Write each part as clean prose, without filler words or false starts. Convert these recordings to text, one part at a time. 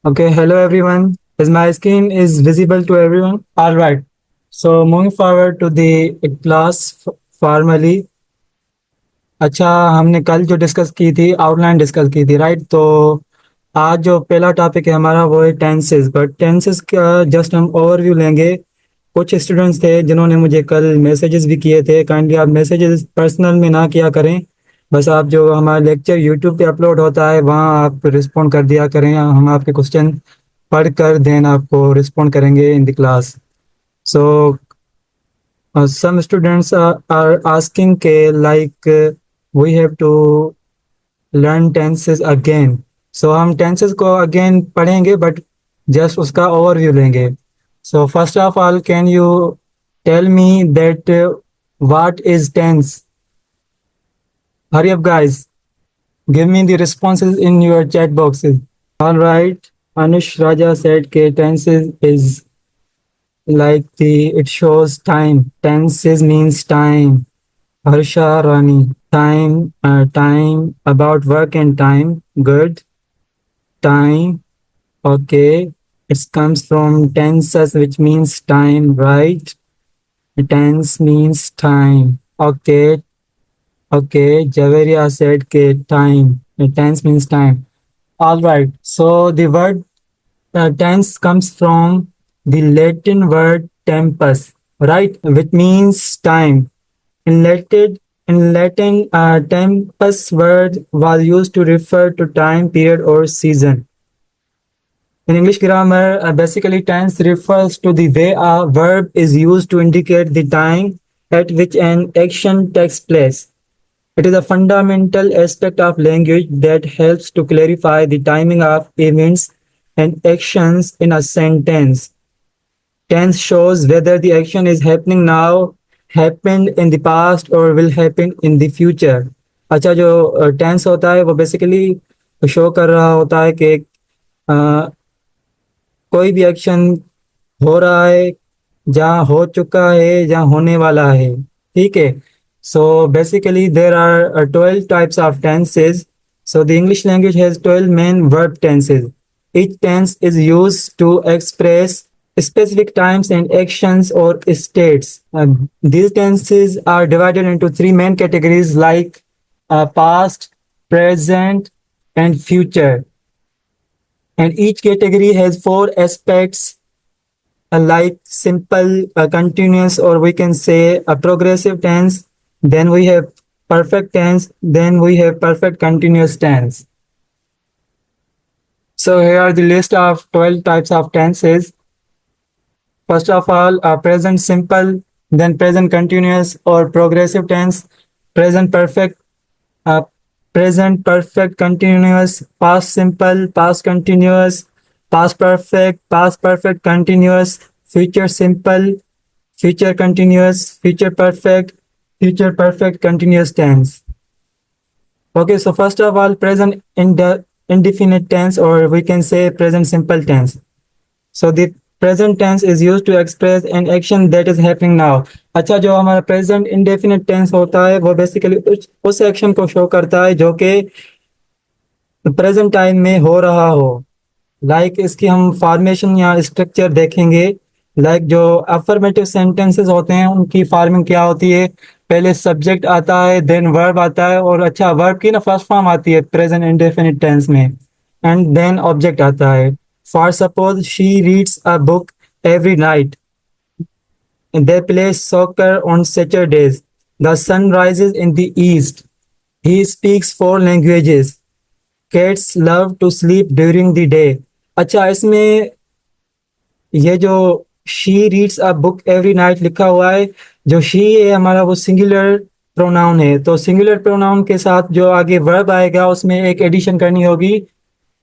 Okay, hello everyone. Is my screen is visible to everyone? All right. So moving forward to the class formally. अच्छा, हमने कल जो discuss की थी outline discuss की थी, राइट? तो आज जो पहला टॉपिक है हमारा वो है टेंसेस। बट टेंसेस का जस्ट हम ओवरव्यू लेंगे। कुछ स्टूडेंट्स थे जिन्होंने मुझे कल मैसेजेस भी किए थे। काइंडली आप मैसेजेस पर्सनल में ना किया करें, बस आप जो हमारा लेक्चर यूट्यूब पे अपलोड होता है वहाँ आप रिस्पॉन्ड कर दिया करें। हम आपके क्वेश्चन पढ़ कर देन आपको रिस्पॉन्ड करेंगे in the class. So some students are asking ke like we have to learn tenses again. So हम tenses को again पढ़ेंगे but just उसका overview लेंगे. So first of all, can you tell me that what is tense? Hurry up guys, give me the responses in your chat boxes. All right, Anush Raja said ke tenses is like the it shows time. Tenses means time. Harsha Rani, time about work and time. Good. Time, okay. It comes from tenses, which means time, right? Tense means time. Okay, okay. Javeria said okay, time. Tense means time. All right. So the word tense comes from the Latin word tempus, right? Which means time. In Latin, tempus word was used to refer to time period or season. In English grammar, basically tense refers to the way a verb is used to indicate the time at which an action takes place. It is a fundamental aspect of language that helps to clarify the timing of events and actions in a sentence. Tense shows whether the action is happening now, happened in the past or will happen in the future. अच्छा, जो tense होता है वो basically show कर रहा होता है कि कोई भी एक्शन हो रहा है, जहाँ हो चुका है, जहाँ होने वाला है। ठीक है। So basically there are 12 types of tenses. So the English language has 12 main verb tenses. Each tense is used to express specific times and actions or states. These tenses are divided into three main categories like past, present, and future. And each category has four aspects like simple, continuous, or we can say a progressive tense. Then we have perfect tense. Then we have perfect continuous tense. So here are the list of 12 types of tenses. First of all, present simple, then present continuous or progressive tense, present perfect, uh, present perfect continuous, past simple, past continuous, past perfect continuous, future simple, future continuous, future perfect continuous tense. Okay, so first of all, present indefinite tense, or we can say present simple tense. So the present tense is used to express an action that is happening now. अच्छा, जो हमारा present indefinite tense होता है वो basically उस action को show करता है जो कि प्रेजेंट टाइम में हो रहा हो। लाइक इसकी हम फॉर्मेशन या स्ट्रक्चर देखेंगे। लाइक जो अफर्मेटिव सेंटेंसेस होते हैं उनकी फॉर्मिंग क्या होती है? पहले सब्जेक्ट आता है, देन वर्ब आता है, और अच्छा वर्ब की ना फर्स्ट फॉर्म आती है प्रेजेंट इंडेफिनिट टेंस में, एंड देन ऑब्जेक्ट आता है। For suppose she reads a book every night, they play soccer on Saturdays, the sun rises in the east, he speaks four languages, cats love to sleep during the day. अच्छा, इसमें ये जो she reads a book every night लिखा हुआ है, जो she है हमारा वो सिंगुलर प्रोनाउन है। तो सिंगुलर प्रोनाउन के साथ जो आगे वर्ब आएगा उसमें एक एडिशन करनी होगी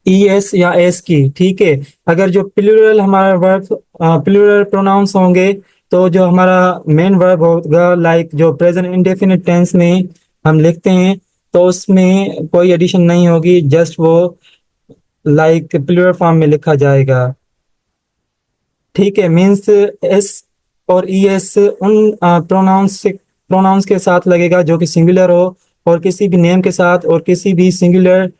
ई एस या एस की। ठीक है। अगर जो प्लूरल हमारा वर्ब प्लूरल प्रोनाउंस होंगे तो जो हमारा मेन वर्ब होगा लाइक जो प्रेजेंट इंडेफिनिट टेंस में हम लिखते हैं तो उसमें कोई एडिशन नहीं होगी, जस्ट वो लाइक प्लूरल फॉर्म में लिखा जाएगा। ठीक है। मीन्स एस और ई एस उन प्रोनाउंस के साथ लगेगा जो कि सिंगुलर हो, और किसी भी नेम के साथ और किसी भी सिंगुलर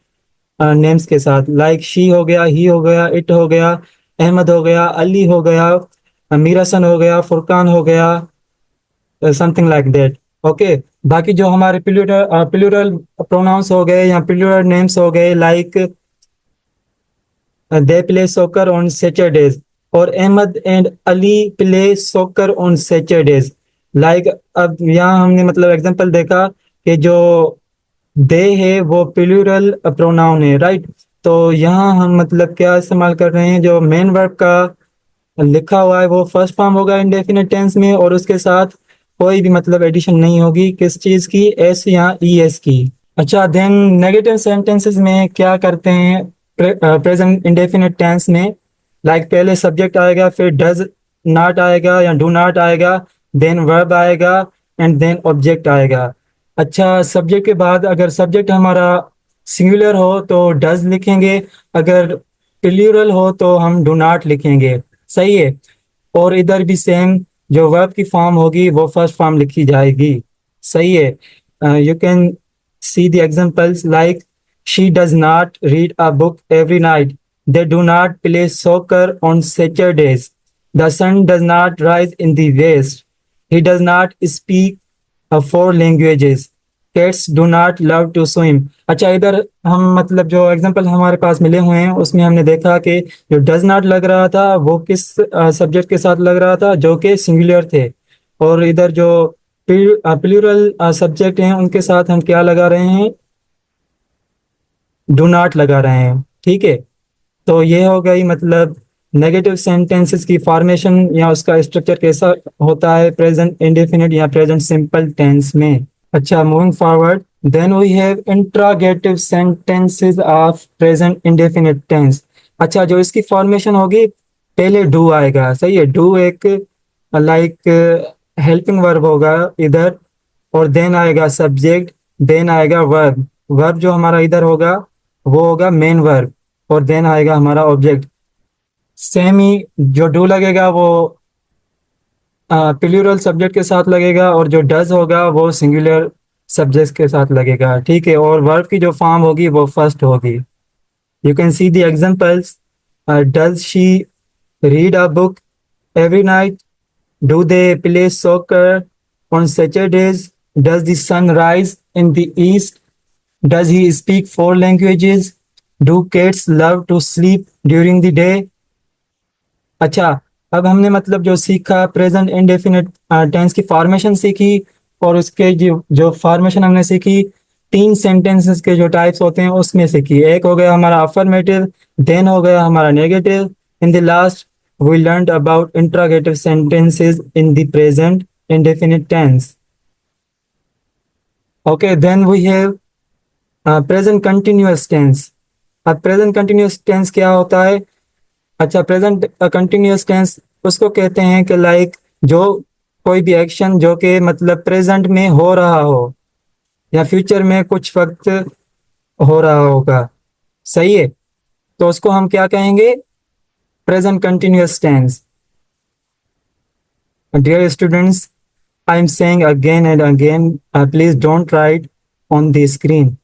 नेम्स के साथ, लाइक शी हो गया, ही हो गया, इट हो गया, अहमद हो गया, अली हो गया, मीरासन हो गया, फुरकान हो गया, समथिंग लाइक दैट। ओके। बाकी जो हमारे प्लूरल प्रोनाउंस हो गए या प्लूरल नेम्स हो गए, like they play soccer on Saturdays, और Ahmad and Ali play soccer on Saturdays। Like अब यहाँ हमने मतलब एग्जांपल देखा कि जो दे है वो प्लूरल प्रोनाउन है, राइट। तो यहाँ हम मतलब क्या इस्तेमाल कर रहे हैं, जो मेन वर्ब का लिखा हुआ है वो फर्स्ट फॉर्म होगा इंडेफिनिट टेंस में, और उसके साथ कोई भी मतलब एडिशन नहीं होगी, किस चीज की, एस या ई एस की। अच्छा, देन नेगेटिव सेंटेंसेस में क्या करते हैं प्रेजेंट इंडेफिनिट टेंस में, लाइक पहले सब्जेक्ट आएगा, फिर डज नॉट आएगा या डू नॉट आएगा, देन वर्ब आएगा, एंड देन ऑब्जेक्ट आएगा। अच्छा, सब्जेक्ट के बाद अगर सब्जेक्ट हमारा सिंगुलर हो तो डज लिखेंगे, अगर प्लूरल हो तो हम डू नॉट लिखेंगे। सही है। और इधर भी सेम, जो वर्ब की फॉर्म होगी वो फर्स्ट फॉर्म लिखी जाएगी। सही है। You can see the examples, like she does not read a book every night, they do not play soccer on Saturdays, the sun does not rise in the west, he does not speak four languages, cats do not love to swim. अच्छा, इधर हम मतलब जो example हमारे पास मिले हुए हैं उसमें हमने देखा कि जो डज नॉट लग रहा था वो किस सब्जेक्ट के साथ लग रहा था, जो कि सिंगुलर थे, और इधर जो प्लूरल सब्जेक्ट हैं उनके साथ हम क्या लगा रहे हैं, डू नॉट लगा रहे हैं। ठीक है। तो ये हो गई मतलब नेगेटिव सेंटेंसेस की फॉर्मेशन या उसका स्ट्रक्चर कैसा होता है प्रेजेंट इंडेफिनिट या प्रेजेंट सिंपल टेंस में। अच्छा, moving forward, then we have interrogative sentences of present indefinite tense. अच्छा, जो इसकी फॉर्मेशन होगी, पहले डू आएगा। सही है। डू एक लाइक हेल्पिंग वर्ब होगा इधर, और देन आएगा सब्जेक्ट, देन आएगा वर्ब। वर्ब जो हमारा इधर होगा वो होगा मेन वर्ब, और देन आएगा हमारा ऑब्जेक्ट। सेम ही जो डू लगेगा वो प्लूरल सब्जेक्ट के साथ लगेगा, और जो डज होगा वो सिंगुलर सब्जेक्ट के साथ लगेगा। ठीक है। और वर्ब की जो फॉर्म होगी वो फर्स्ट होगी। You can see the examples, does she read a book every night, do they play soccer on Saturdays, does the sun rise in the east, does he speak four languages, do cats love to sleep during the day. अच्छा, अब हमने मतलब जो सीखा present indefinite tense की formation सीखी, और उसके जो जो फॉर्मेशन हमने सीखी, तीन सेंटेंसेस के जो टाइप्स होते हैं उसमें सीखी। एक हो गया हमारा अफर्मेटिव, देन हो गया हमारा negative, in the last we learned about interrogative sentences in the present indefinite tense. Okay, then we have present continuous tense. अब प्रेजेंट कंटिन्यूअस टेंस क्या होता है? अच्छा, प्रेजेंट कंटिन्यूअस टेंस उसको कहते हैं कि लाइक जो कोई भी एक्शन जो कि मतलब प्रेजेंट में हो रहा हो या फ्यूचर में कुछ वक्त हो रहा होगा। सही है। तो उसको हम क्या कहेंगे? Present continuous tense. Dear students, I am saying again and again, please don't write on the screen.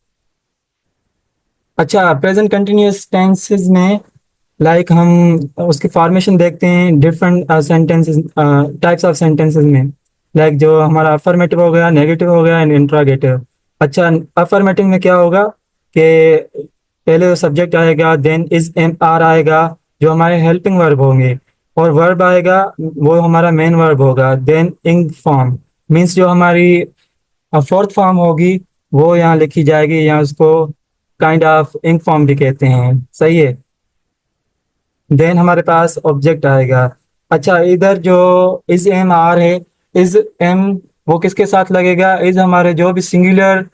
अच्छा, प्रेजेंट कंटिन्यूअस टेंसेस में लाइक हम उसकी फॉर्मेशन देखते हैं different sentences, types of sentences में, लाइक जो हमारा अफर्मेटिव हो गया, नेगेटिव हो गया, एंड इंट्रोगेटिव। अच्छा, अफर्मेटिव में क्या होगा कि पहले सब्जेक्ट आएगा, देन इज एम आर आएगा जो हमारे हेल्पिंग वर्ब होंगे, और वर्ब आएगा वो हमारा मेन वर्ब होगा, देन इंग फॉर्म मीन्स जो हमारी फोर्थ फॉर्म होगी वो यहाँ लिखी जाएगी, या उसको काइंड ऑफ इंग फॉर्म भी कहते हैं। सही है। देन हमारे पास ऑब्जेक्ट आएगा। अच्छा, इधर जो इज एम आर है, इज एम वो किसके साथ लगेगा? इज हमारे जो भी सिंगुलर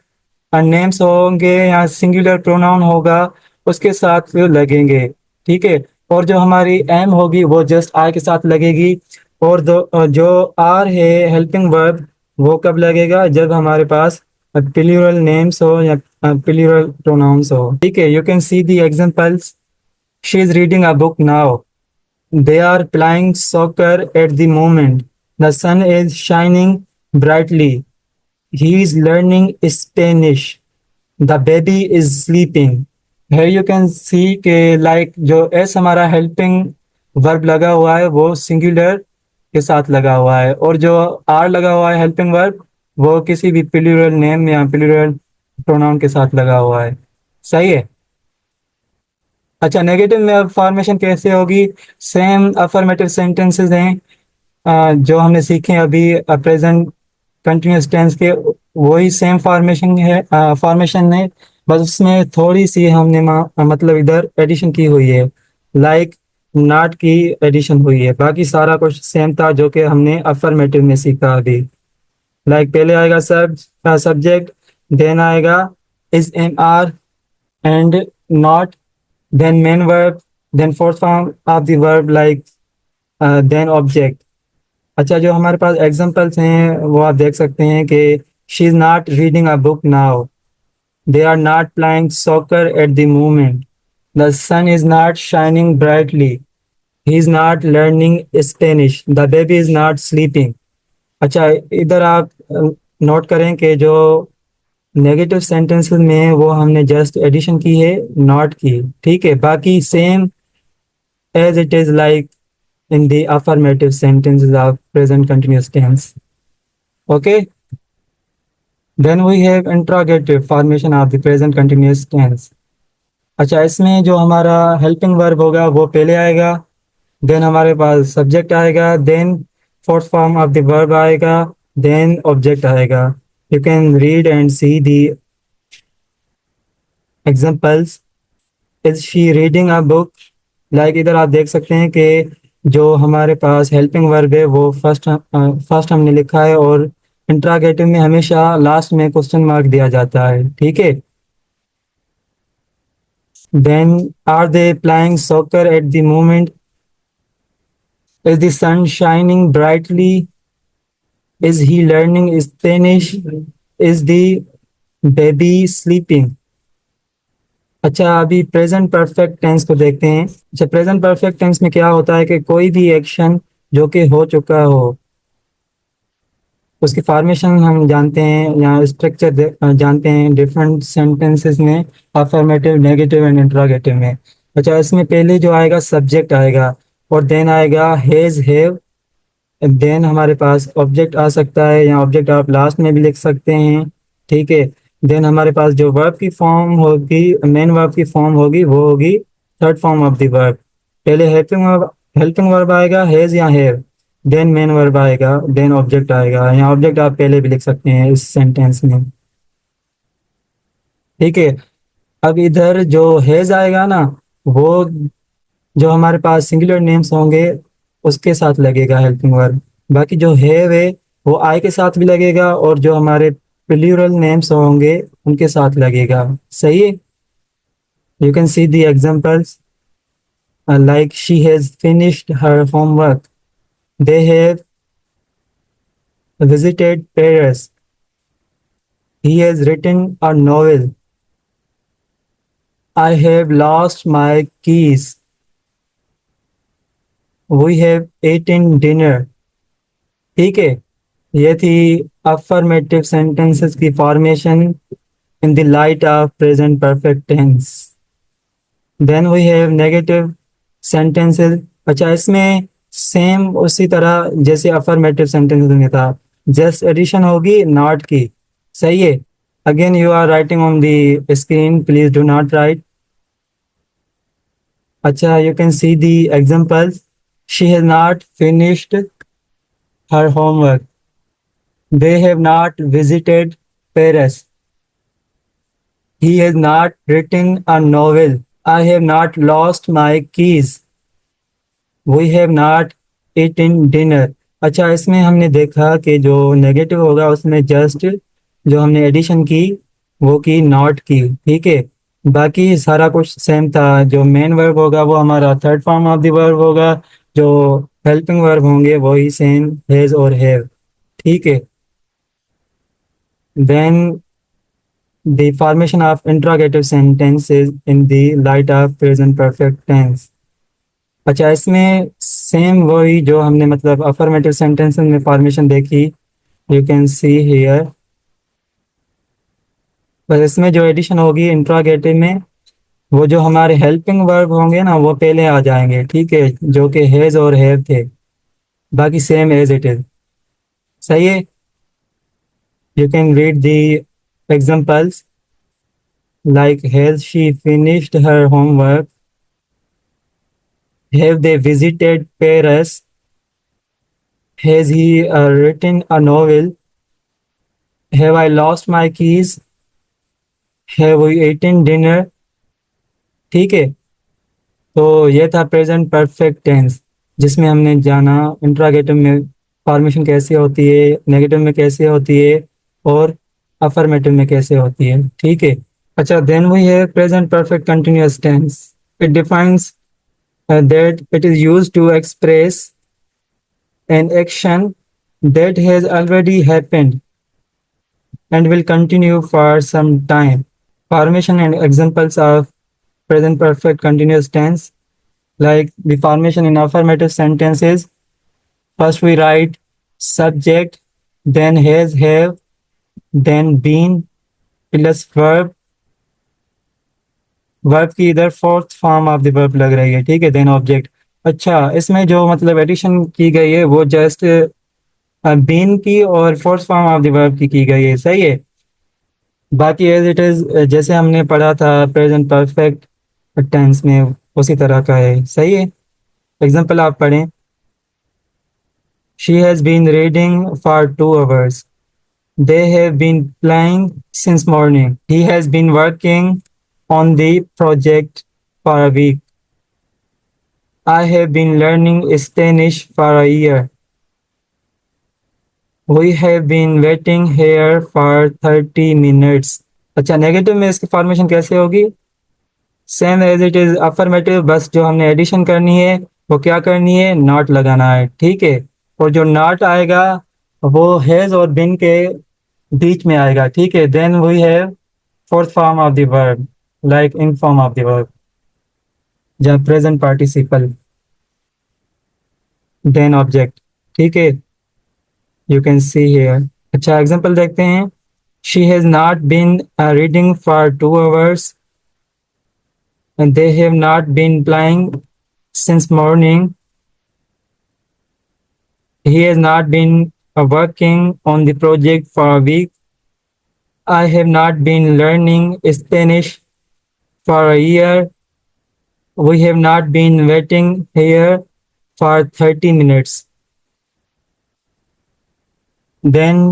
नेम्स होंगे या सिंगुलर प्रोनाउन होगा उसके साथ लगेंगे। ठीक है। और जो हमारी एम होगी वो जस्ट आई के साथ लगेगी, और जो आर है हेल्पिंग वर्ब वो कब लगेगा? जब हमारे पास प्लूरल नेम्स हो या प्लूरल प्रोनाउंस हो। ठीक है। You can see the examples, she is reading a book now, they are playing soccer at the moment, the sun is shining brightly, he is learning Spanish, the baby is sleeping। है you can सी के like जो S हमारा helping verb लगा हुआ है वो singular के साथ लगा हुआ है, और जो आर लगा हुआ है हेल्पिंग वर्ब वो किसी भी प्लूरल नेम या प्लूरल प्रोनाउन के साथ लगा हुआ है। सही है। अच्छा, नेगेटिव में फॉर्मेशन कैसे होगी? सेम अफर्मेटिव सेंटेंसेस हैं जो हमने सीखे अभी प्रेजेंट कंटिन्यूस टेंस के, वही सेम फॉर्मेशन है, फॉर्मेशन है। बस उसमें थोड़ी सी हमने मतलब इधर एडिशन की हुई है, लाइक नॉट की एडिशन हुई है। बाकी सारा कुछ सेम था जो कि हमने अफर्मेटिव में सीखा अभी। लाइक पहले आएगा सब्जेक्ट, देन आएगा is am are and not, then main verb, then fourth form of the verb like then object. अच्छा, जो हमारे पास एग्जांपल्स हैं वो आप देख सकते हैं कि she is not reading a book now, they are not playing soccer at the moment, the sun is not shining brightly, he is not learning Spanish, the baby is not sleeping. अच्छा, इधर आप note करें कि जो negative sentences में है वो हमने जस्ट एडिशन की है, नॉट की। ठीक है, बाकी same as it is like in the affirmative sentences of present continuous tense. Okay, then we have interrogative formation of the present continuous tense. अच्छा, इसमें जो हमारा हेल्पिंग वर्ब होगा वो पहले आएगा, देन हमारे पास सब्जेक्ट आएगा, then fourth form of the verb आएगा, देन ऑब्जेक्ट आएगा। You can read and see the examples. Is she reading a book? Like इधर आप देख सकते हैं कि जो हमारे पास हेल्पिंग वर्ब है वो फर्स्ट हमने लिखा है, और इंट्रागेटिव में हमेशा लास्ट में क्वेश्चन मार्क दिया जाता है। ठीक है, then are they playing soccer at the moment, is the sun shining brightly, is he learning Spanish, is the baby sleeping. अच्छा, अभी प्रेजेंट परफेक्ट टेंस को देखते हैं। अच्छा, प्रेजेंट परफेक्ट टेंस में क्या होता है कि कोई भी एक्शन जो कि हो चुका हो उसकी फॉर्मेशन हम जानते हैं या स्ट्रक्चर जानते हैं डिफरेंट सेंटेंसेस में, अफर्मेटिव, नेगेटिव एंड इंट्रोगेटिव में। अच्छा, इसमें पहले जो आएगा सब्जेक्ट आएगा, और देन आएगा हैज, हैव, देन हमारे पास ऑब्जेक्ट आ सकता है, या ऑब्जेक्ट आप लास्ट में भी लिख सकते हैं। ठीक है, देन हमारे पास जो वर्ब की फॉर्म होगी, मेन वर्ब की फॉर्म होगी, वो होगी third form of the verb. पहले हेल्पिंग वर्ब आएगा हैज या हैव, देन मेन वर्ब आएगा, देन ऑब्जेक्ट आएगा, या ऑब्जेक्ट आप पहले भी लिख सकते हैं इस सेंटेंस में। ठीक है, अब इधर जो हैज आएगा ना, वो जो हमारे पास सिंगुलर नेम्स होंगे उसके साथ लगेगा हेल्पिंग वर्ब। बाकी जो है वो आई के साथ भी लगेगा, और जो हमारे प्लूरल नेम्स होंगे उनके साथ लगेगा। सही है। You can C the examples like she has finished her homework, they have visited Paris, he has written a novel, I have lost my keys, we have eaten dinner। ठीक है, ये थी अफर्मेटिव सेंटेंसेस की formation in the light of present perfect tense. Then we have negative sentences. अच्छा, इसमें same उसी तरह जैसे अफर्मेटिव सेंटेंसेस में था, जस्ट एडिशन होगी नॉट की। सही है। Again you are writing on the screen, please do not write. अच्छा, you can see the examples. She has not finished her homework, they have not visited Paris, he has not written a novel, I have not lost my keys, we have not eaten dinner। अच्छा, इसमें हमने देखा कि जो negative होगा उसमें just जो हमने एडिशन की वो की नॉट की। ठीक है, बाकी सारा कुछ सेम था। जो मेन वर्ब होगा वो हमारा third form of the verb होगा, जो हेल्पिंग वर्ब होंगे वही सेम हैज और हैव। ठीक है, then the formation of interrogative sentences in the light of present perfect tense। अच्छा, इसमें सेम वही जो हमने मतलब अफर्मेटिव सेंटेंसेस में फॉर्मेशन देखी, यू कैन सी हियर। बस इसमें जो एडिशन होगी इंट्रोगेटिव में, वो जो हमारे हेल्पिंग वर्ब होंगे ना वो पहले आ जाएंगे, ठीक है, जो कि हैज और हैव थे, बाकी सेम एज इट इज। सही है। You can read the examples like has she finished her homework, have they visited Paris, has he written a novel, have I lost my keys, have we eaten dinner। ठीक है। तो ये था present perfect tense, जिसमें हमने जाना interrogative में formation कैसे होती है, नेगेटिव में कैसे होती है, और अफर्मेटिव में कैसे होती है। ठीक है। अच्छा, then we have present perfect continuous tense. It defines that it is used to express an action that has already happened and will continue for some time. Formation and examples of present perfect continuous tense, like the formation in affirmative sentences. First we write subject, then has, have, then been plus verb। Verb की इधर fourth form of the verb लग रही है, ठीक है, then object. अच्छा, इसमें जो मतलब एडिशन की गई है वो जस्ट बीन की और fourth form of the verb की गई है। सही है। बाकी एज इट इज जैसे हमने पढ़ा था प्रेजेंट परफेक्ट टेंस में, उसी तरह का है। सही है। एग्जाम्पल आप पढ़ें। She has been reading for 2 hours, they have been playing since morning, he has been working on the project for a week, I have been learning Spanish for a year, we have been waiting here for 30 minutes। अच्छा, negative में इसकी formation कैसे होगी? Same as it is affirmative, बस जो हमने addition करनी है वो क्या करनी है, नॉट लगाना है। ठीक है। और जो नॉट आएगा वो हैज और बिन के बीच में आएगा। ठीक है। Then we have fourth form of the verb, like in form of the verb, जहाँ प्रेजेंट पार्टिसिपल, देन ऑब्जेक्ट। ठीक है। You can see here. अच्छा, एग्जांपल देखते हैं। She has not been reading for 2 hours and they have not been playing since morning, he has not been working on the project for a week, I have not been learning Spanish for a year, we have not been waiting here for 30 minutes। Then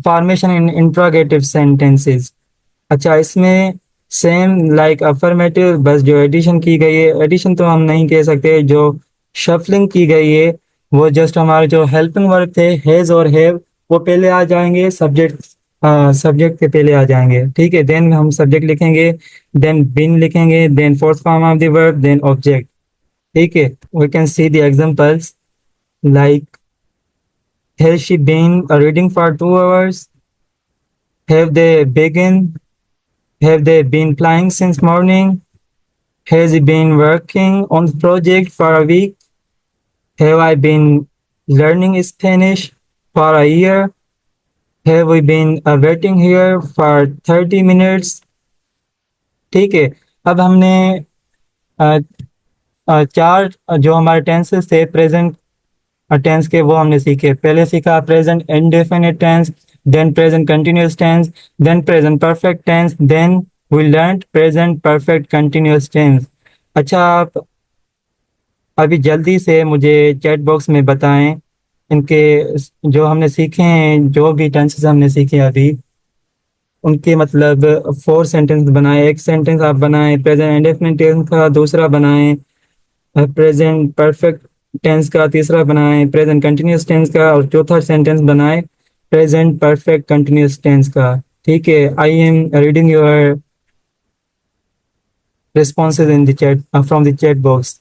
formation in interrogative sentences। अच्छा, इसमें same like affirmative, बस जो addition की गई है, addition तो हम नहीं कह सकते, जो शफलिंग की गई है वो जस्ट हमारे जो हेल्पिंग वर्ब थे हैज और हैव वो पहले आ जाएंगे, सब्जेक्ट सब्जेक्ट के पहले आ जाएंगे। ठीक है। देन हम सब्जेक्ट लिखेंगे, देन बिन लिखेंगे, then fourth form of the verb, then object. ठीक है। We can see the examples like has she been reading for 2 hours, have they begin, have they been playing since morning, has he been working on the project for a week, have I been learning Spanish for a year, have we been waiting here for 30 minutes। ठीक है। अब हमने अ, चार जो हमारे tenses थे present tense के वो हमने सीखे। पहले सीखा present indefinite tense, then present continuous tense, then present perfect tense, then we learned present perfect continuous tense. अच्छा, आप अभी जल्दी से मुझे चैट बॉक्स में बताएं इनके जो हमने सीखे हैं, जो भी टेंसेस हमने सीखे अभी, उनके मतलब 4 सेंटेंस बनाएं। एक सेंटेंस आप बनाएं प्रेजेंट इंडेफिनिट टेंस का, दूसरा बनाएं प्रेजेंट परफेक्ट टेंस का, तीसरा बनाएं प्रेजेंट कंटिन्यूअस टेंस का, और चौथा सेंटेंस बनाएं प्रेजेंट परफेक्ट कंटिन्यूअस टेंस का। ठीक है। I am reading your responses in the chat from the chat box.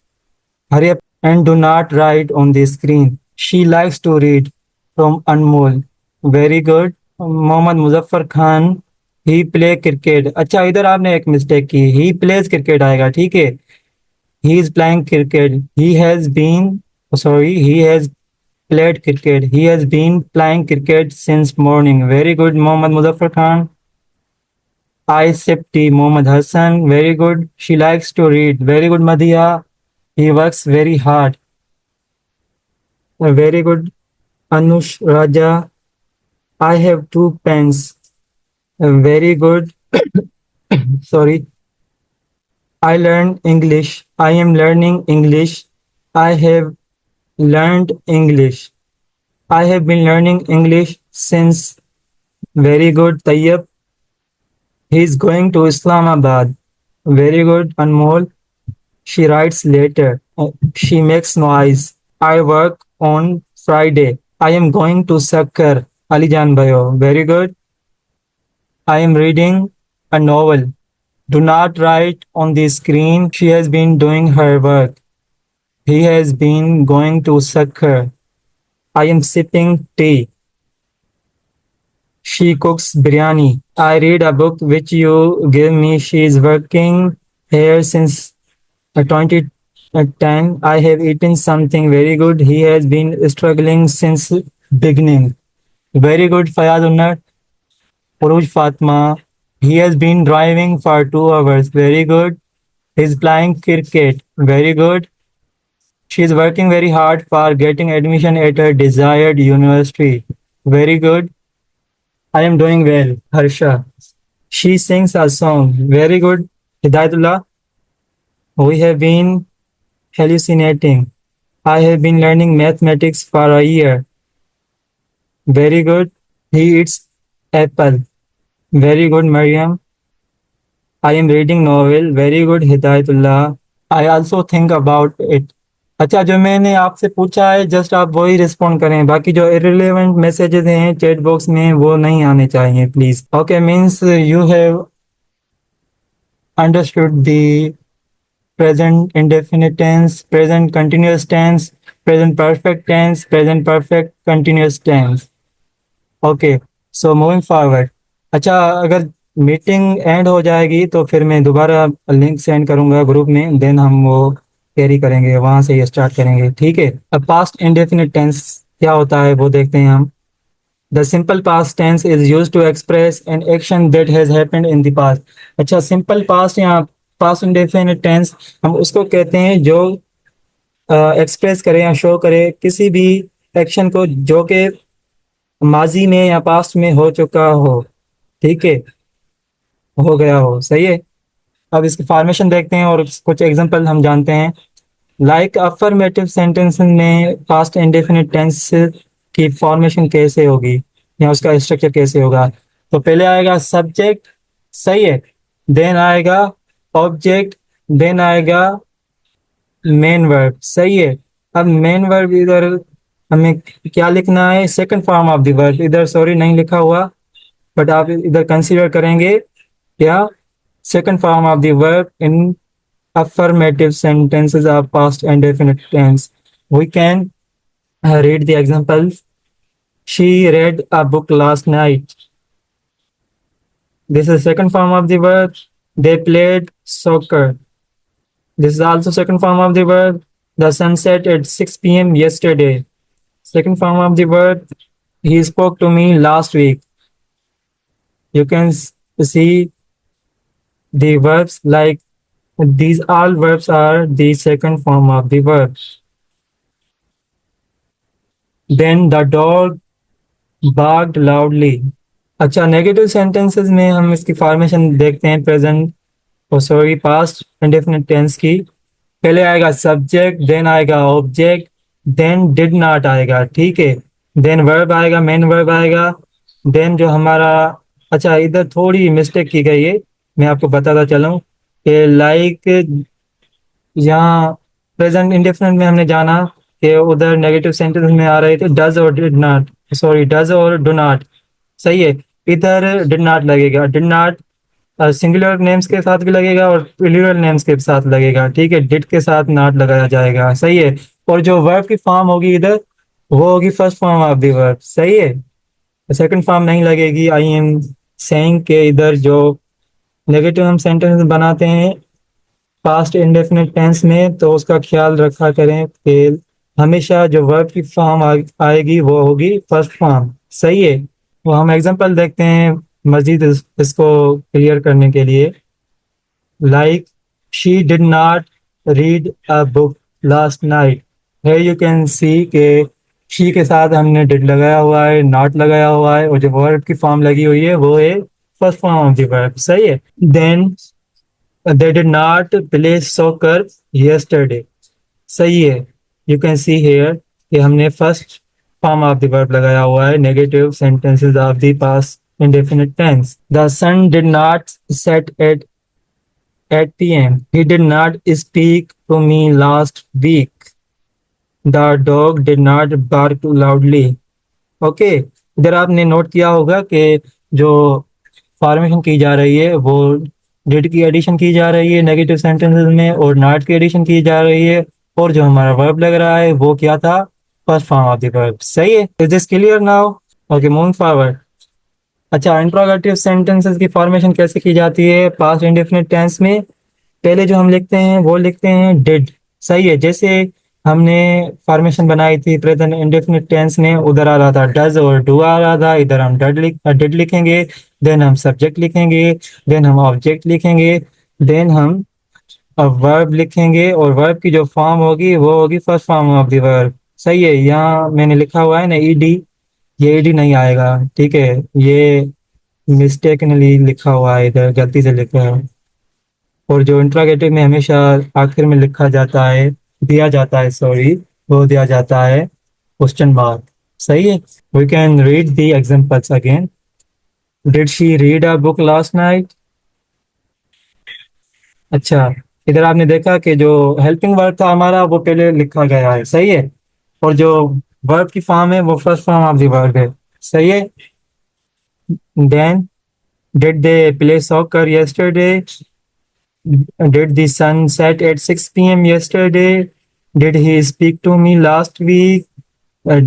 Hurry up and do not write on the screen. She likes to read from Anmol. Very good. Mohammad Muzaffar Khan, he play cricket. अच्छा, इधर आपने एक mistake की, he plays cricket आएगा। ठीक है। He is playing cricket, he has been, sorry, he has played cricket, he has been playing cricket since morning। Very good Mohammad Muzaffar Khan. I sip tea. Mohammad Hassan, very good. She likes to read. Very good, Madhiya. He works very hard. Very good, Anush Raja. I have two pens. Very good. Sorry. I learned English. I am learning English. I have learned English. I have been learning English since. Very good, Tayyab. He is going to Islamabad. Very good, Anmol. She writes later. She makes noise. I work on Friday. I am going to Sakkar. Ali Jan Bhayo. Very good. I am reading a novel. Do not write on the screen. She has been doing her work. He has been going to Sakkar. I am sipping tea. She cooks biryani. I read a book which you give me. She is working here since 2010. I have eaten something very good. He has been struggling since beginning. Very good, Fayad Unnar. Uruj Fatma. He has been driving for 2 hours. Very good. He's playing cricket. Very good. She is working very hard for getting admission at her desired university. Very good. I am doing well, Harsha. She sings a song. Very good, Hidayatullah. We have been hallucinating. I have been learning mathematics for a year. Very good. He eats apple. Very good, Mariam. I am reading novel. Very good, Hidayatullah. I also think about it. अच्छा, जो मैंने आपसे पूछा है just आप वही respond करें, बाकी जो इररिलेवेंट मैसेजेस हैं चैट बॉक्स में वो नहीं आने चाहिए please. Okay, means you have understood the present indefinite tense, present continuous tense, present perfect tense, present perfect continuous tense. Okay, so moving forward. अच्छा, अगर मीटिंग एंड हो जाएगी तो फिर मैं दोबारा लिंक सेंड करूंगा ग्रुप में, देन हम वो कैरी करेंगे, वहां से ये स्टार्ट करेंगे. ठीक है. अब पास्ट इंडेफिनिट टेंस क्या होता है वो देखते हैं हम. The simple past tense is use to express an action that has happened in the past. अच्छा, सिंपल पास्ट या पास्ट इंडेफिनिट टेंस हम उसको कहते हैं जो एक्सप्रेस करे या शो करे किसी भी एक्शन को जो कि माजी में या पास्ट में हो चुका हो. ठीक है, हो गया हो. सही है. अब इसकी फॉर्मेशन देखते हैं और कुछ एग्जांपल हम जानते हैं. लाइक अफर्मेटिव सेंटेंस में पास्ट इंडेफिनिट टेंस की फॉर्मेशन कैसे होगी या उसका स्ट्रक्चर कैसे होगा. तो पहले आएगा सब्जेक्ट. सही है. देन आएगा ऑब्जेक्ट. देन आएगा मेन वर्ब. सही है. अब मेन वर्ब इधर हमें क्या लिखना है, second form of the verb. इधर सॉरी नहीं लिखा हुआ, बट आप इधर कंसीडर करेंगे क्या, second form of the verb in affirmative sentences are past and definite tense. We can read the examples. She read a book last night. This is second form of the verb. They played soccer. This is also second form of the verb. The sun set at 6 p.m. yesterday. Second form of the verb. He spoke to me last week. You can see the verbs like these all verbs are the second form of the verb. Then the dog barked loudly. अच्छा, negative sentences में हम इसकी formation देखते हैं present sorry past indefinite tense की. पहले आएगा subject, then आएगा ऑब्जेक्ट, देन डिड नॉट आएगा. ठीक है. देन वर्ब आएगा, मेन वर्ब आएगा. देन जो हमारा, अच्छा इधर थोड़ी मिस्टेक की गई है, मैं आपको बताता चलूँ कि लाइक यहाँ प्रेजेंट इंडेफिनिट में हमने जाना कि उधर नेगेटिव सेंटेंस में आ रहे थे डज और डिड नॉट, सॉरी डज और डू नॉट. सही है. इधर डिड नॉट लगेगा. डिड नॉट सिंगुलर नेम्स के साथ भी लगेगा और प्लूरल नेम्स के साथ लगेगा. ठीक है. डिड के साथ नॉट लगाया जाएगा. सही है. और जो वर्ब की फॉर्म होगी इधर वो होगी first form of the verb. सही है. सेकंड फॉर्म नहीं लगेगी. आई एम सेइंग के इधर जो नेगेटिव हम सेंटेंस बनाते हैं पास्ट इंडेफिनिट टेंस में तो उसका ख्याल रखा करें कि हमेशा जो वर्ब की फॉर्म आएगी वो होगी फर्स्ट फॉर्म. सही है. वो हम एग्जांपल देखते हैं. मजीद इसको क्लियर करने के लिए, like she did not read a book last night, है यू कैन सी के शी के साथ हमने डिड लगाया हुआ है, नॉट लगाया हुआ है, और जो वर्ब की फॉर्म लगी हुई है वो है first form of the verb. सही है। Then they did not play soccer yesterday. सही है। यू कैन सी हेयर कि हमने first form of the verb लगाया हुआ है, negative sentences of the past indefinite tense. The sun did not set at 8 p.m. He did not speak to me last week. The dog did not bark loudly. Okay, इधर आपने note किया होगा कि जो formation की जा रही है वो डिड की एडिशन की जा रही है नेगेटिव सेंटेंसेस में, और नॉट की एडिशन की जा रही है, और जो हमारा वर्ब लग रहा है वो क्या था, first form of the verb. सही है। Is this clear now? Okay, moving forward. अच्छा, इंट्रोगेटिव सेंटेंसेस की फॉर्मेशन कैसे की जाती है पास्ट इंडेफिनिट टेंस में? पहले जो हम लिखते हैं वो लिखते हैं डिड। सही है। जैसे हमने फॉर्मेशन बनाई थी प्रेजेंट इंडेफिनिट टेंस में, उधर आ रहा था डज और डू आ रहा था, इधर हम डिड लिखेंगे, देन हम सब्जेक्ट लिखेंगे, देन हम ऑब्जेक्ट लिखेंगे, देन हम वर्ब लिखेंगे, और वर्ब की जो फॉर्म होगी वो होगी first form of the verb. सही है। यहाँ मैंने लिखा हुआ है ना ईडी, ये ईडी नहीं आएगा, ठीक है, ये मिस्टेकनली लिखा हुआ है, इधर गलती से लिखा है। और जो इंट्रोगेटिव में हमेशा आखिर में लिखा जाता है, दिया जाता है, सॉरी, वो दिया जाता है क्वेश्चन मार्क। सही है। We can read the examples again. Did she read a book last night? अच्छा, इधर आपने देखा कि जो हेल्पिंग वर्ब था हमारा वो पहले लिखा गया है। सही है। और जो वर्ब की फॉर्म है वो first form of the verb है। सही है। Then did they play soccer yesterday? Did the sun set at 6 p.m. yesterday? Did he speak to me last week?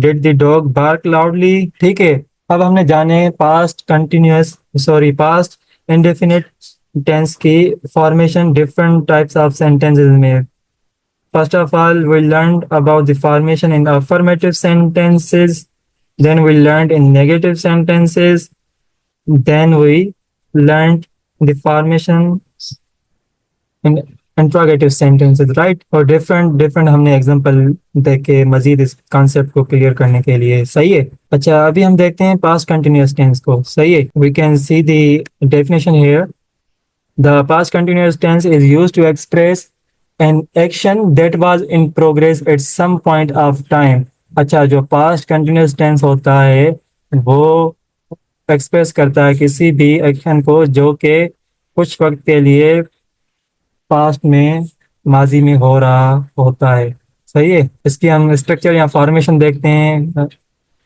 Did the dog bark loudly? ठीक है। अब हमने जाने past continuous, sorry, past indefinite tense की formation different types of sentences में। First of all, we learned about the formation in affirmative sentences. Then we learned in negative sentences. Then we learned the formation in interrogative sentences, right. और different different हमने example देखे मजीद इस concept को clear करने के लिए। सही है। अच्छा, अभी हम देखते हैं पास्ट कंटिन्यूअस टेंस को। सही है। We can see the definition here. The past continuous tense is used to express an action that was in progress at some point of time. अच्छा, जो पास्ट कंटिन्यूअस टेंस होता है वो express करता है किसी भी एक्शन को जो कि कुछ वक्त के लिए पास्ट में, माजी में हो रहा होता है। सही है। इसकी हम स्ट्रक्चर या फॉर्मेशन देखते हैं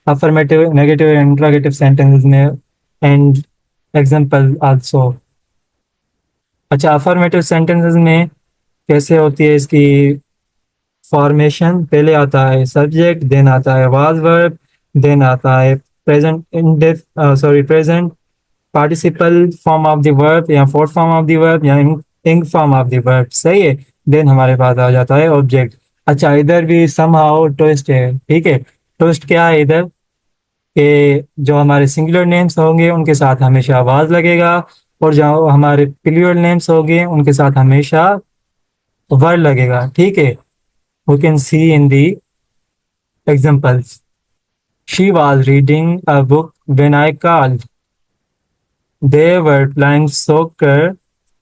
अफर्मेटिव, नेगेटिव, इंट्रोगेटिव सेंटेंसेस में, एंड एग्जांपल आल्सो। अच्छा, अफर्मेटिव सेंटेंसेस में कैसे होती है इसकी फॉर्मेशन? पहले आता है सब्जेक्ट, देन आता है वाज वर्ब, देन आता है present indef sorry present participle form of the verb या fourth form of the verb या ing form of the verb. सही है। देन हमारे पास आ जाता है ऑब्जेक्ट। अच्छा, इधर भी समहाउ ट्विस्ट है। ठीक है। ट्विस्ट क्या है इधर कि जो हमारे सिंगुलर नेम्स होंगे उनके साथ हमेशा आवाज लगेगा, और जो हमारे प्लूरल नेम्स होंगे उनके साथ हमेशा वर्ड लगेगा। ठीक है। We can see in the examples. She was reading a book when I called. They were playing soccer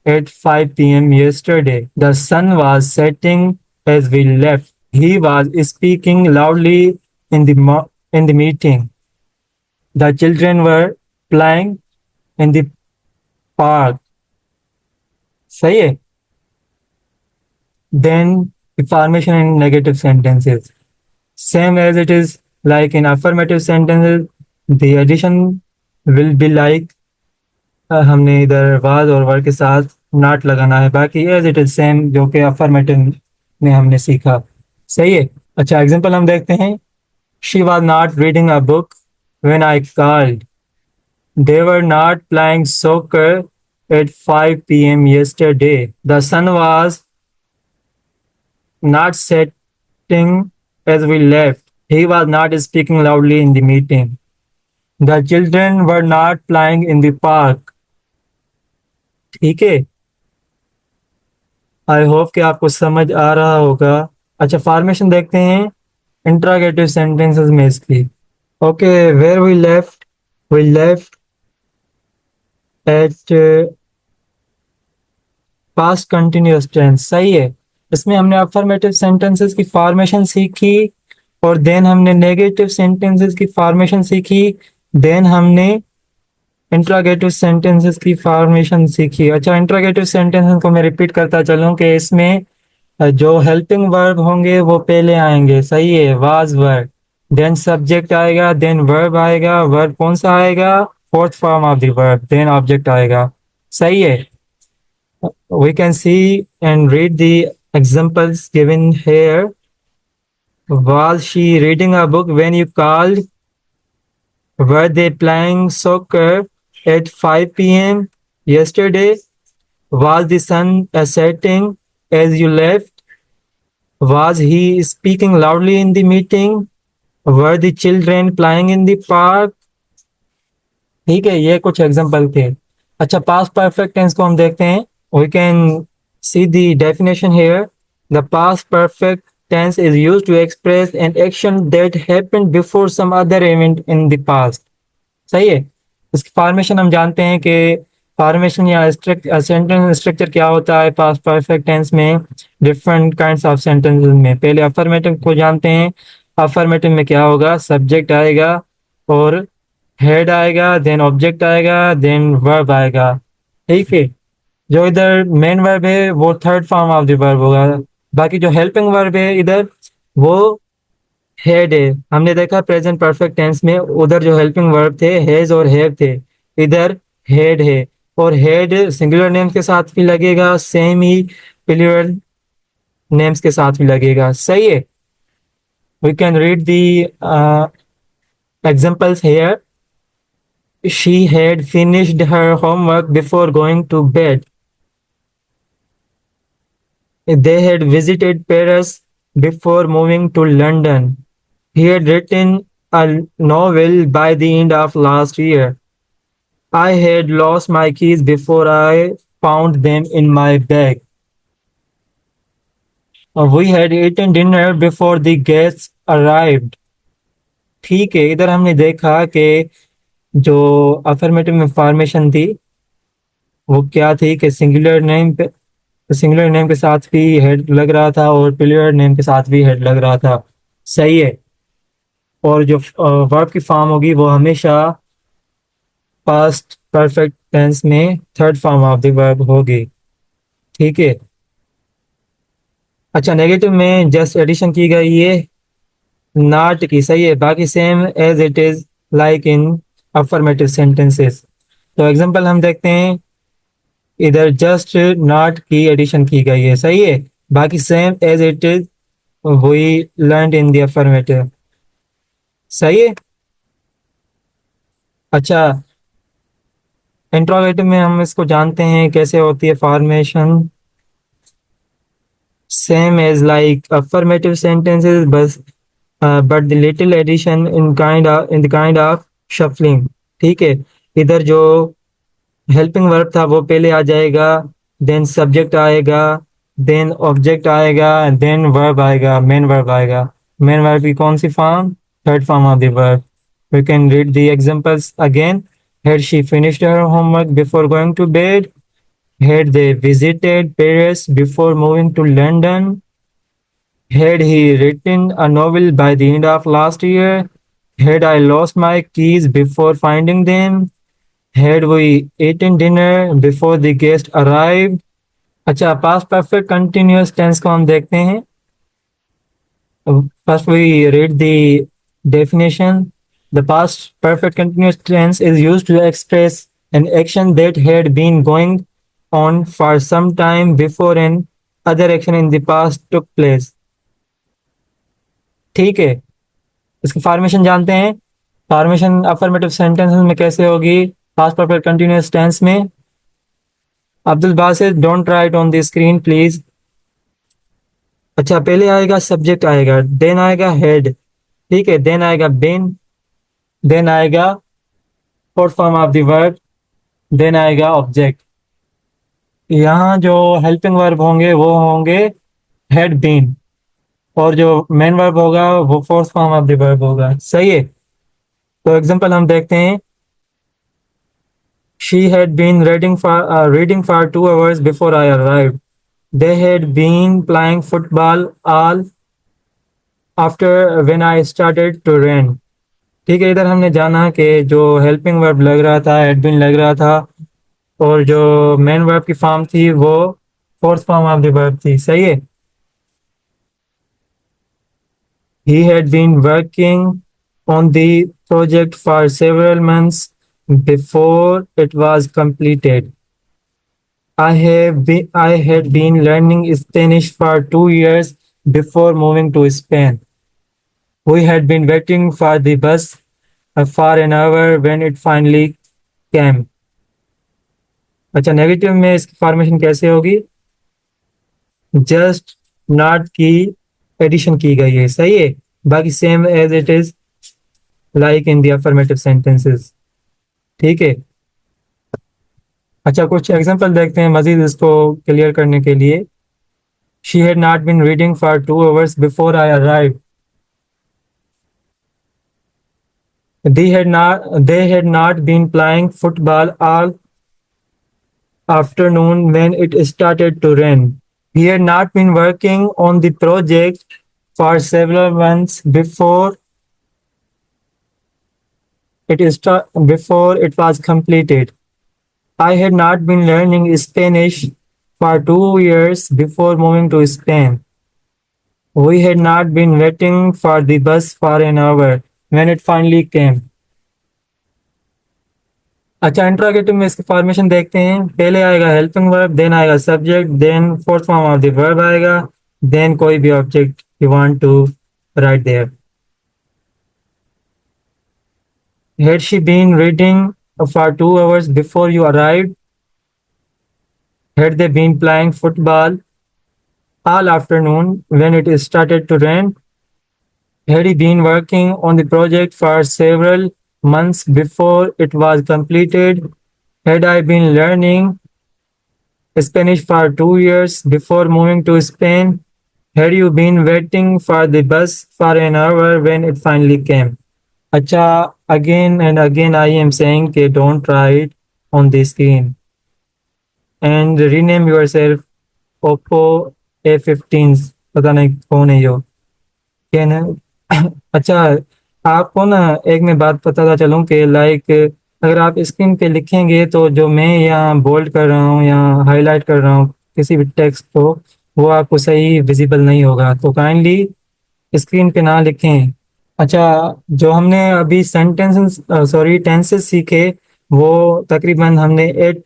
at 5 p.m. yesterday. The sun was setting as we left. He was speaking loudly in the meeting. The children were playing in the park. सही है। Then the formation in negative sentences. Same as it is like in affirmative sentences, the addition will be like हमने इधर was और word के साथ not लगाना है, बाकी एज इट इज सेम जो कि अफर्मेटिव में हमने सीखा। सही है। अच्छा, एग्जांपल हम देखते हैं। She was not reading a book when I called. They were not playing soccer at 5 p.m. yesterday. The sun was not setting as we left. He was not speaking loudly in the meeting. The children were not playing in the park. ठीक है, I hope कि आपको समझ आ रहा होगा। अच्छा, formation देखते हैं इंट्रोगेटिव सेंटेंसेस में इसकी। Okay, where we left at past continuous tense. सही है। इसमें हमने अफर्मेटिव सेंटेंसेस की फॉर्मेशन सीखी, और देन हमने नेगेटिव सेंटेंसेस की फॉर्मेशन सीखी, देन हमने इंट्रोगेटिव सेंटेंसेस की फॉर्मेशन सीखी। अच्छा, इंट्रोगेटिव सेंटेंसेस को मैं रिपीट करता चलूं कि इसमें जो हेल्पिंग वर्ब होंगे वो पहले आएंगे। सही है, वाज वर्ब, देन सब्जेक्ट आएगा, देन वर्ब आएगा। वर्ब कौन सा आएगा? Fourth form of the verb, then object आएगा। सही है। We can see and read the examples given here. Was she reading a book when you called? Were they playing soccer at 5 p.m. yesterday? Was the sun setting as you left? Was he speaking loudly in the meeting? Were the children playing in the park? ठीक है, ये कुछ example थे। अच्छा, past perfect tense को हम देखते हैं। We can see the definition here. The past perfect tense is used to express an action that happened before some other event in the past. सही है। इसकी फॉर्मेशन हम जानते हैं कि फॉर्मेशन या सेंटेंस स्ट्रक्चर क्या होता है पास्ट परफेक्ट टेंस में, डिफरेंट काइंड्स ऑफ सेंटेंसेस में। पहले अफर्मेटिव को जानते हैं। अफर्मेटिव में क्या होगा? सब्जेक्ट आएगा और हेड आएगा, देन ऑब्जेक्ट आएगा, देन वर्ब आएगा। ठीक है। जो इधर मेन वर्ब है वो third form of the verb होगा। बाकी जो हेल्पिंग वर्ब है इधर वो हेड है। हमने देखा प्रेजेंट परफेक्ट टेंस में उधर जो हेल्पिंग वर्ब थे हैज और हैव थे, इधर हेड है। और हेड सिंगुलर नेम्स के साथ भी लगेगा, सेम ही प्लूरल नेम्स के साथ भी लगेगा। सही है। We can read the examples here. She had finished her homework before going to bed. They had visited Paris before moving to London. He had written a novel by the end of last year. I had lost my keys before I found them in my bag. We had eaten dinner before the guests arrived. ठीक है, इधर हमने देखा कि जो affirmative में formation थी वो क्या थी कि सिंगुलर नेम के साथ भी हेड लग रहा था और प्लूरल नेम के साथ भी हेड लग रहा था। सही है। और जो वर्ब की फॉर्म होगी वो हमेशा पास्ट परफेक्ट टेंस में third form of the verb होगी। ठीक है। अच्छा, नेगेटिव में जस्ट एडिशन की गई है नॉट की। सही है। बाकी same as it is like in affirmative sentences. तो एग्जांपल हम देखते हैं, इधर जस्ट नॉट की एडिशन की गई है। सही है। बाकी सेम एज इट इज वही लर्न इन द अफर्मेटिव। सही है। अच्छा, इंट्रोगेटिव में हम इसको जानते हैं कैसे होती है formation. Same as like affirmative sentences, बस but the little addition in the kind of shuffling. ठीक है। इधर जो हेल्पिंग वर्ब था वो पहले आ जाएगा, देन सब्जेक्ट आएगा, देन ऑब्जेक्ट आएगा, देन वर्ब आएगा, मेन वर्ब आएगा। मेन वर्ब की कौन सी फॉर्म? Third form of the verb. We can read the examples again. Had she finished her homework before going to bed? Had they visited Paris before moving to London? Had he written a novel by the end of last year? Had I lost my keys before finding them? Had we eaten dinner before the guest arrived? अच्छा, past perfect continuous tense को हम देखते हैं। First we read the definition. The past perfect continuous tense is used to express an action that had been going on for some time before an other action in the past took place. ठीक है। इसकी formation जानते हैं। Formation affirmative sentences में कैसे होगी past perfect continuous tense में? Abdul Basit, don't write on the screen please. अच्छा, पहले आएगा सब्जेक्ट आएगा, देन आएगा हेड। ठीक है। देन आएगा बिन, देन आएगा fourth form of the verb, then आएगा ऑब्जेक्ट। यहाँ जो हेल्पिंग वर्ब होंगे वो होंगे हैड बीन, और जो मेन वर्ब होगा वो fourth form of the verb होगा। सही है। तो एग्जांपल हम देखते हैं। She had been reading for 2 hours before I arrived. They had been playing football all after when I started to rain. ठीक है, इधर हमने जाना कि जो हेल्पिंग वर्ब लग रहा था, हैड बीन लग रहा था, और जो मेन वर्ब की फॉर्म थी वो fourth form of the verb थी। सही है। He had been working on the project for several months before it was completed. I had been learning Spanish for 2 years before moving to Spain. We had been waiting for the bus for an hour when it finally came. अच्छा, negative में इसकी formation कैसे होगी? Just not की addition की गई है। सही है। बाकी same as it is like in the affirmative sentences. ठीक है। अच्छा, कुछ एग्जांपल देखते हैं मजीद इसको क्लियर करने के लिए। She had not been reading for 2 hours before I arrive. They had not been playing football all afternoon when it started to rain. He had not been working on the project for several months before it was completed. I had not been learning Spanish for 2 years before moving to Spain. We had not been waiting for the bus for an hour when it finally came. अच्छा, interrogative में इसकी formation देखते हैं। पहले आएगा helping verb, then आएगा subject, then fourth form of the verb आएगा, then कोई भी object you want to write there. Had she been reading for 2 hours before you arrived? Had they been playing football all afternoon when it started to rain? Had he been working on the project for several months before it was completed? Had I been learning Spanish for 2 years before moving to Spain? Had you been waiting for the bus for an hour when it finally came? Acha, again and again I am saying कि don't write on the screen and rename yourself Oppo A15। पता नहीं कौन है यो, क्या ना। अच्छा, आपको ना एक मैं बात बताता चलूं कि लाइक अगर आप स्क्रीन पे लिखेंगे तो जो मैं यहाँ बोल्ड कर रहा हूँ या हाईलाइट कर रहा हूँ किसी भी टेक्स्ट को, वो आपको सही विजिबल नहीं होगा, तो काइंडली स्क्रीन पे ना लिखें। अच्छा, जो हमने अभी टेंसेस सीखे वो तकरीबन हमने एट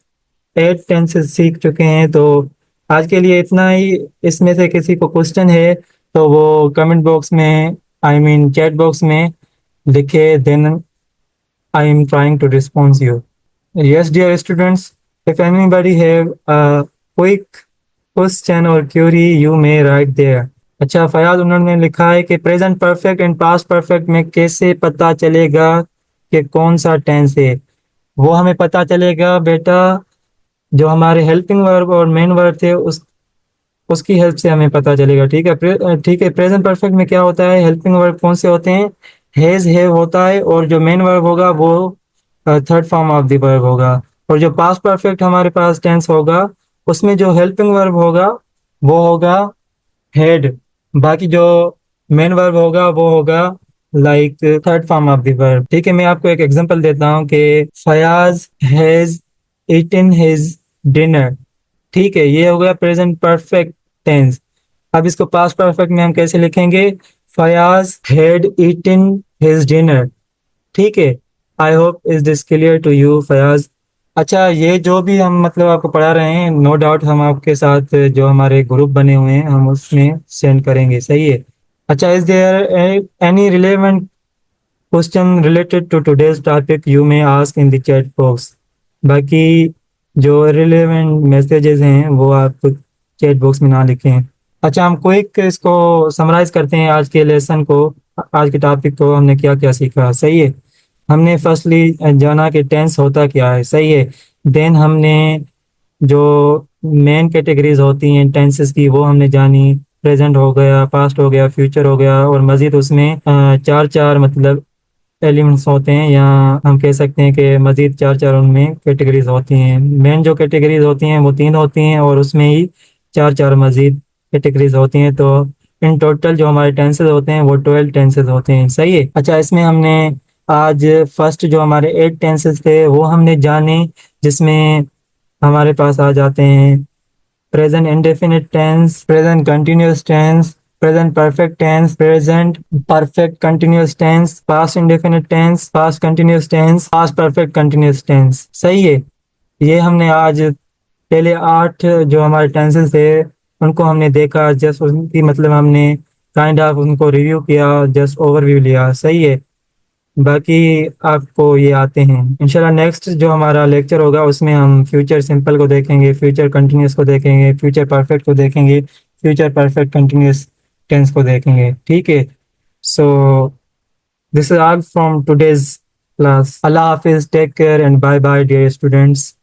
एट टेंसेस सीख चुके हैं। तो आज के लिए इतना ही। इसमें से किसी को क्वेश्चन है तो वो कमेंट बॉक्स में, आई मीन चैट बॉक्स में लिखे, then I am trying to response you. Yes dear students, if anybody have a quick question और query you may write there. अच्छा, फयाज उन्होंने लिखा है कि present perfect and past perfect में कैसे पता चलेगा कि कौन सा टेंस है? वो हमें पता चलेगा बेटा, जो हमारे हेल्पिंग वर्ब और मेन वर्ब थे उसकी हेल्प से हमें पता चलेगा। ठीक है। ठीक है। प्रेजेंट परफेक्ट में क्या होता है, हेल्पिंग वर्ब कौन से होते हैं? हैज, हैव होता है, और जो मेन वर्ब होगा वो third form of the verb होगा। और जो पास्ट परफेक्ट हमारे पास टेंस होगा उसमें जो हेल्पिंग वर्ब होगा वो होगा हेड। बाकी जो मेन वर्ब होगा वो होगा like third form of the verb. ठीक है, मैं आपको एक एग्जांपल देता हूँ कि Fayaz has eaten his dinner. ठीक है, ये हो गया प्रेजेंट परफेक्ट टेंस। अब इसको पास्ट परफेक्ट में हम कैसे लिखेंगे? Fayaz had eaten his dinner. ठीक है। I hope is this clear to you Fayaz. अच्छा, ये जो भी हम मतलब आपको पढ़ा रहे हैं, नो डाउट हम आपके साथ जो हमारे ग्रुप बने हुए हैं हम उसमें सेंड करेंगे। सही है। अच्छा, is there any relevant question related to today's topic you may ask in the chat box. बाकी जो रिलेवेंट मैसेजेस हैं वो आप चैट बॉक्स में ना लिखें। अच्छा, हम क्विक इसको समराइज करते हैं आज के लेसन को, आज के टॉपिक को हमने क्या क्या सीखा। सही है। हमने फर्स्टली जाना कि टेंस होता क्या है, सही है। देन हमने जो मेन कैटेगरीज होती हैं टेंसेस की वो हमने जानी। प्रेजेंट हो गया, पास्ट हो गया, फ्यूचर हो गया, और मजीद उसमें चार चार मतलब एलिमेंट्स होते हैं, या हम कह सकते हैं कि मजीद चार चार उनमें कैटेगरीज होती हैं। मेन जो कैटेगरीज होती हैं वो तीन होती हैं, और उसमें ही चार चार मजीद कैटेगरीज होती हैं। तो इन टोटल जो हमारे टेंसेस होते हैं वो 12 टेंसेस होते हैं, सही है। अच्छा, इसमें हमने आज फर्स्ट जो हमारे 8 टेंसेस थे वो हमने जाने, जिसमें हमारे पास आ जाते हैं present indefinite tense, present continuous tense, present perfect tense, present perfect continuous tense, past indefinite tense, past continuous tense, past perfect continuous tense, सही है। ये हमने आज पहले 8 जो हमारे टेंसेस थे उनको हमने देखा, जस्ट उनकी मतलब हमने काइंड ऑफ उनको रिव्यू किया, जस्ट ओवरव्यू लिया, सही है। बाकी आपको ये आते हैं। इंशाल्लाह नेक्स्ट जो हमारा लेक्चर होगा उसमें हम फ्यूचर सिंपल को देखेंगे, फ्यूचर कंटिन्यूअस को देखेंगे, फ्यूचर परफेक्ट को देखेंगे, फ्यूचर परफेक्ट कंटिन्यूअस टेंस को देखेंगे, ठीक है। So this is all from today's class. अल्लाह हाफिज, take care and bye bye dear students.